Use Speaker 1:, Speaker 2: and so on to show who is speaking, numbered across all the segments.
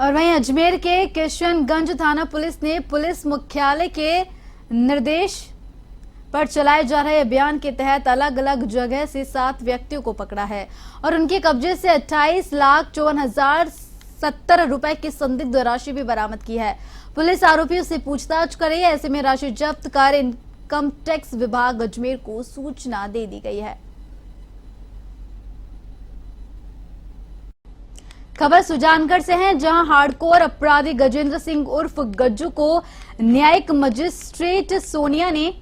Speaker 1: और वहीं अजमेर के किशनगंज थाना पुलिस ने पुलिस मुख्यालय के निर्देश पर चलाए जा रहे अभियान के तहत अलग अलग जगह से 7 व्यक्तियों को पकड़ा है और उनके कब्जे से 28,54,70 रुपए की संदिग्ध राशि भी बरामद की है। पुलिस आरोपियों से पूछताछ कर रही है। ऐसे में राशि जब्त कर इनकम टैक्स विभाग अजमेर को सूचना दे दी गई है। खबर सुजानगढ़ से है, जहां हार्डकोर अपराधी गजेंद्र सिंह उर्फ गज्जू को न्यायिक मजिस्ट्रेट सोनिया ने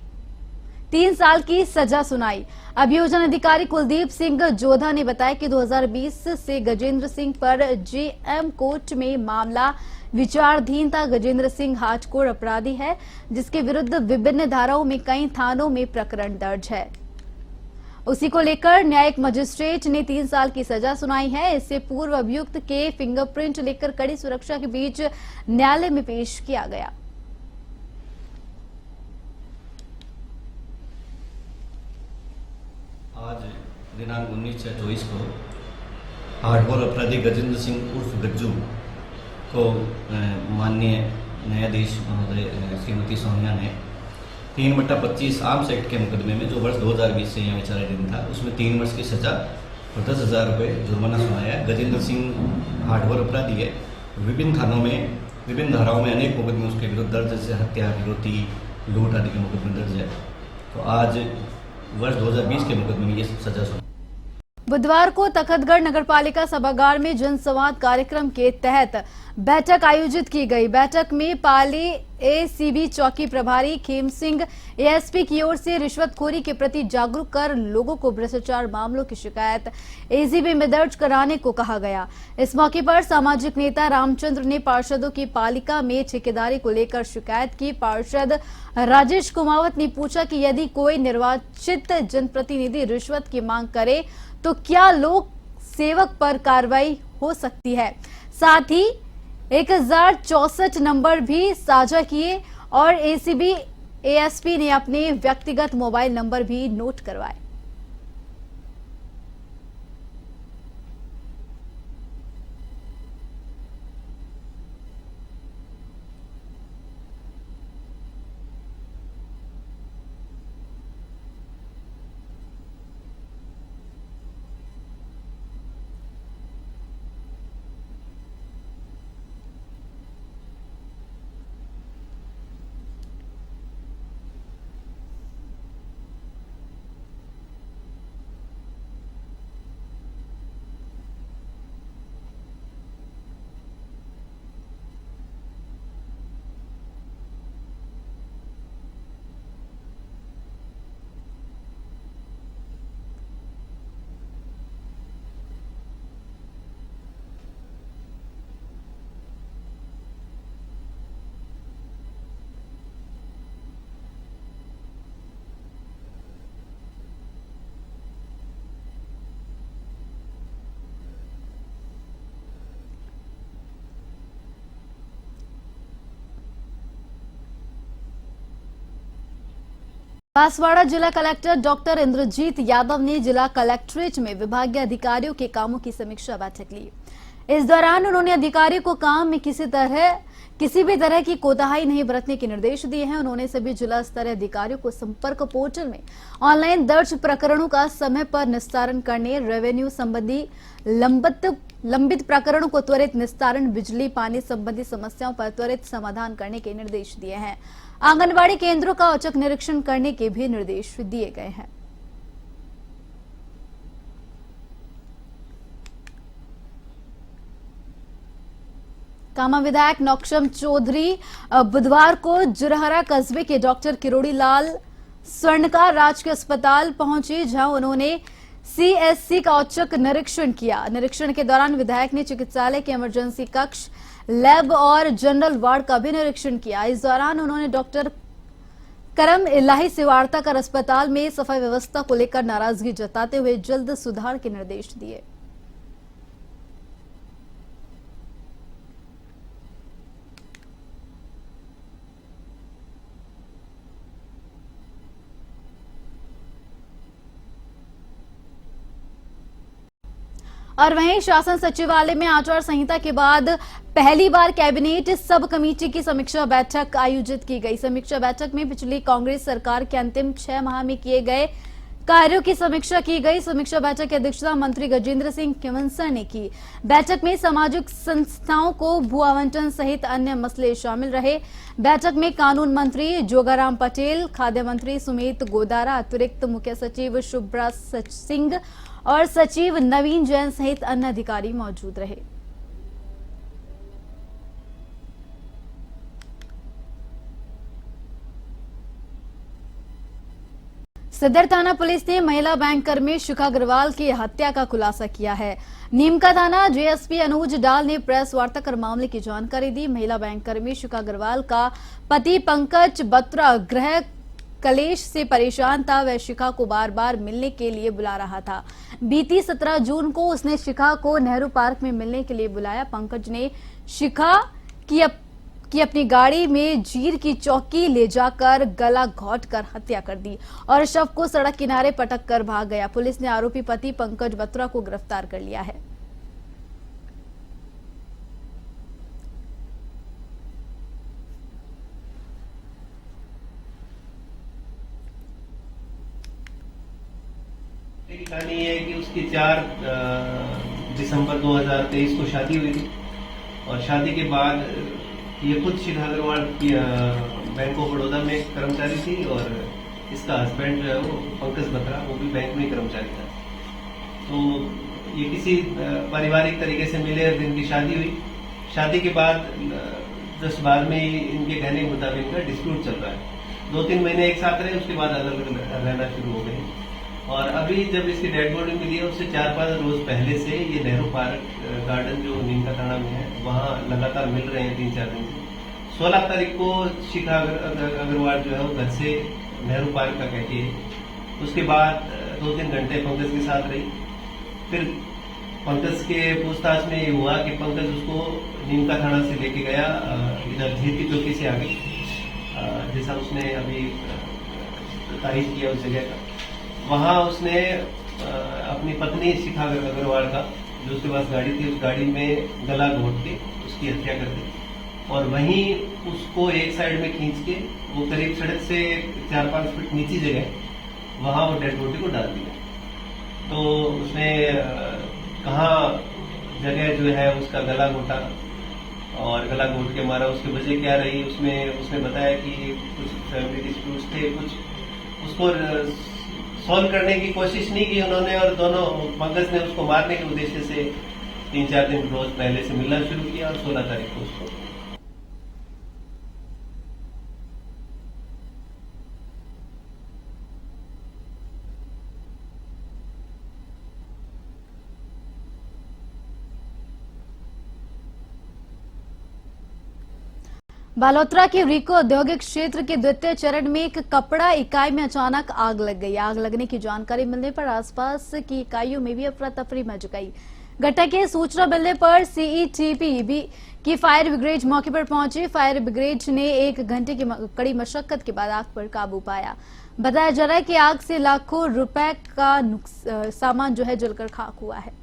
Speaker 1: 3 साल की सजा सुनाई। अभियोजन अधिकारी कुलदीप सिंह जोधा ने बताया कि 2020 से गजेंद्र सिंह पर जेएम कोर्ट में मामला विचाराधीन था। गजेंद्र सिंह हार्डकोर अपराधी है, जिसके विरुद्ध विभिन्न धाराओं में कई थानों में प्रकरण दर्ज है। उसी को लेकर न्यायिक मजिस्ट्रेट ने 3 साल की सजा सुनाई है। इससे पूर्व अभियुक्त के फिंगरप्रिंट लेकर कड़ी सुरक्षा के बीच न्यायालय में पेश किया गया।
Speaker 2: आज दिनांक 19/24 को हार्डकोर अपराधी गजेंद्र सिंह उर्फ गज्जू को माननीय न्यायाधीश महोदय श्रीमती सोनिया ने 3/25 आर्म्स एक्ट के मुकदमे में, जो वर्ष 2020 से यहाँ विचाराधीन था, उसमें 3 वर्ष की सजा और 10,000 रुपये जुर्माना सुनाया है। गजेंद्र सिंह हार्डकोर अपराधी है। विभिन्न थानों में, विभिन्न धाराओं में अनेक मुकदमे उसके विरुद्ध दर्ज, जैसे हत्या, फिरौती, लूट आदि के मुकदमे दर्ज है। तो आज वर्ष 2020 के मुकदमे में ये सजा सुनाई।
Speaker 1: बुधवार को तखतगढ़ नगरपालिका सभागार में जनसंवाद कार्यक्रम के तहत बैठक आयोजित की गई। बैठक में पाली एसीबी चौकी प्रभारी खेम सिंह एएसपी की ओर से रिश्वतखोरी के प्रति जागरूक कर लोगों को भ्रष्टाचार मामलों की शिकायत एसीबी में दर्ज कराने को कहा गया। इस मौके पर सामाजिक नेता रामचंद्र ने पार्षदों की पालिका में ठेकेदारी को लेकर शिकायत की। पार्षद राजेश कुमावत ने पूछा कि यदि कोई निर्वाचित जनप्रतिनिधि रिश्वत की मांग करे तो क्या लोक सेवक पर कार्रवाई हो सकती है। साथ ही 1064 नंबर भी साझा किए और एसीबी एएसपी ने अपने व्यक्तिगत मोबाइल नंबर भी नोट करवाए। बांसवाड़ा जिला कलेक्टर डॉक्टर इंद्रजीत यादव ने जिला कलेक्ट्रेट में विभागीय अधिकारियों के कामों की समीक्षा बैठक ली। इस दौरान उन्होंने अधिकारियों को काम में किसी भी तरह की कोताही नहीं बरतने के निर्देश दिए हैं। उन्होंने सभी जिला स्तरीय अधिकारियों को संपर्क पोर्टल में ऑनलाइन दर्ज प्रकरणों का समय पर निस्तारण करने, रेवेन्यू संबंधी लंबित प्रकरणों को त्वरित निस्तारण, बिजली पानी संबंधी समस्याओं पर त्वरित समाधान करने के निर्देश दिए हैं। आंगनबाड़ी केंद्रों का औचक निरीक्षण करने के भी निर्देश दिए गए हैं। कामा विधायक नौक्षम चौधरी बुधवार को जुरहरा कस्बे के डॉक्टर किरोड़ी लाल स्वर्णकार राजकीय अस्पताल पहुंचे, जहां उन्होंने सीएससी का औचक निरीक्षण किया। निरीक्षण के दौरान विधायक ने चिकित्सालय के इमरजेंसी कक्ष, लैब और जनरल वार्ड का भी निरीक्षण किया। इस दौरान उन्होंने डॉक्टर करम इलाही से वार्ता कर अस्पताल में सफाई व्यवस्था को लेकर नाराजगी जताते हुए जल्द सुधार के निर्देश दिए। और वहीं शासन सचिवालय में आचार संहिता के बाद पहली बार कैबिनेट सब कमेटी की समीक्षा बैठक आयोजित की गई। समीक्षा बैठक में पिछली कांग्रेस सरकार के अंतिम 6 माह में किए गए कार्यों की समीक्षा की गई। समीक्षा बैठक की अध्यक्षता मंत्री गजेंद्र सिंह केवंसर ने की। बैठक में सामाजिक संस्थाओं को भू आवंटन सहित अन्य मसले शामिल रहे। बैठक में कानून मंत्री जोगाराम पटेल, खाद्य मंत्री सुमित गोदारा, अतिरिक्त मुख्य सचिव शुभ्रा सिंह और सचिव नवीन जैन सहित अन्य अधिकारी मौजूद रहे। सदर थाना पुलिस ने महिला बैंक कर्मी शिखा अग्रवाल की हत्या का खुलासा किया है। नीमका थाना जेएसपी अनुज डाल ने प्रेस वार्ता कर मामले की जानकारी दी। महिला बैंक कर्मी शिखा अग्रवाल का पति पंकज बत्रा गृह कलेश से परेशान था। वह शिखा को बार बार मिलने के लिए बुला रहा था। बीती 17 जून को उसने शिखा को नेहरू पार्क में मिलने के लिए बुलाया। पंकज ने शिखा की अपनी गाड़ी में जीर की चौकी ले जाकर गला घोंटकर हत्या कर दी और शव को सड़क किनारे पटक कर भाग गया। पुलिस ने आरोपी पति पंकज बत्रा को गिरफ्तार कर लिया है।
Speaker 3: कहानी ये है कि उसकी 4 दिसंबर 2023 को शादी हुई थी और शादी के बाद ये खुद शिखा अग्रवाल की बैंक ऑफ बड़ौदा में कर्मचारी थी और इसका हस्बैंड जो है वो पंकज बत्रा, वो भी बैंक में कर्मचारी था। तो ये किसी पारिवारिक तरीके से मिले और इनकी शादी हुई। शादी के बाद 10-12 में इनके कहने के मुताबिक इनका डिस्प्यूट चल रहा है। 2-3 महीने एक साथ रहे, उसके बाद अलग अलग रहना शुरू हो गए और अभी जब इसकी डेड बॉडी मिली है उससे 4-5 रोज पहले से ये नेहरू पार्क गार्डन जो नीमका थाना में है वहाँ लगातार मिल रहे हैं 3-4 दिन से। 16 तारीख को शिखा अग्रवाल जो है वो घर से नेहरू पार्क का कहती है। उसके बाद 2-3 घंटे पंकज के साथ रही। फिर पंकज के पूछताछ में ये हुआ कि पंकज उसको नीमका थाना से लेके गया इधर झीर की चौकी से आगे, जैसा उसने अभी तारीफ किया उस जगह का। वहां उसने अपनी पत्नी शिखा अग्रवाल का जो उसके पास गाड़ी थी उस गाड़ी में गला घोंट के उसकी हत्या कर दी और वहीं उसको एक साइड में खींच के वो करीब सड़क से 4-5 फीट नीची जगह वहां वो डेड बॉडी को डाल दिया। तो उसने कहाँ जगह जो है उसका गला घोटा और गला घोट के मारा, उसकी वजह क्या रही उसमें उसने बताया कि कुछ फैमिली डिस्प्यूट्स थे, कुछ उसको सॉल्व करने की कोशिश नहीं की उन्होंने और दोनों पंकज ने उसको मारने के उद्देश्य से 3-4 दिन रोज पहले से मिलना शुरू किया और 16 तारीख को उसको
Speaker 1: बालोतरा के रिको औद्योगिक क्षेत्र के द्वितीय चरण में एक कपड़ा इकाई में अचानक आग लग गई। आग लगने की जानकारी मिलने पर आसपास की इकाइयों में भी अफरा तफरी मच गई। घटना की सूचना मिलने पर सीईटीपी की फायर ब्रिगेड मौके पर पहुंची। फायर ब्रिगेड ने 1 घंटे की कड़ी मशक्कत के बाद आग पर काबू पाया। बताया जा रहा है कि आग से लाखों रुपए का सामान जो है जलकर खाक हुआ है।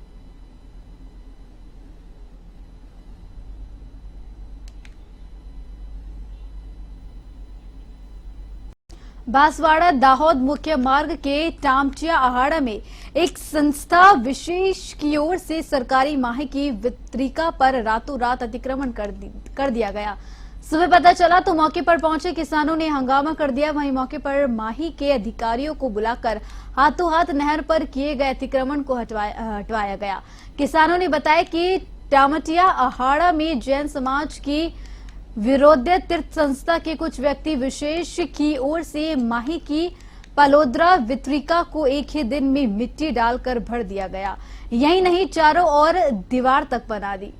Speaker 1: बांसवाड़ा दाहोद मुख्य मार्ग के टामटिया अहाड़ा में एक संस्था विशेष की ओर से सरकारी माही की वितरिका पर रातों रात अतिक्रमण कर दिया गया। सुबह पता चला तो मौके पर पहुंचे किसानों ने हंगामा कर दिया। वहीं मौके पर माही के अधिकारियों को बुलाकर हाथों हाथ नहर पर किए गए अतिक्रमण को हटवाया गया। किसानों ने बताया कि टामटिया अहाड़ा में जैन समाज की विरोध्य तीर्थ संस्था के कुछ व्यक्ति विशेष की ओर से माही की पलोद्रा वितरिका को एक ही दिन में मिट्टी डालकर भर दिया गया। यही नहीं चारों ओर दीवार तक बना दी।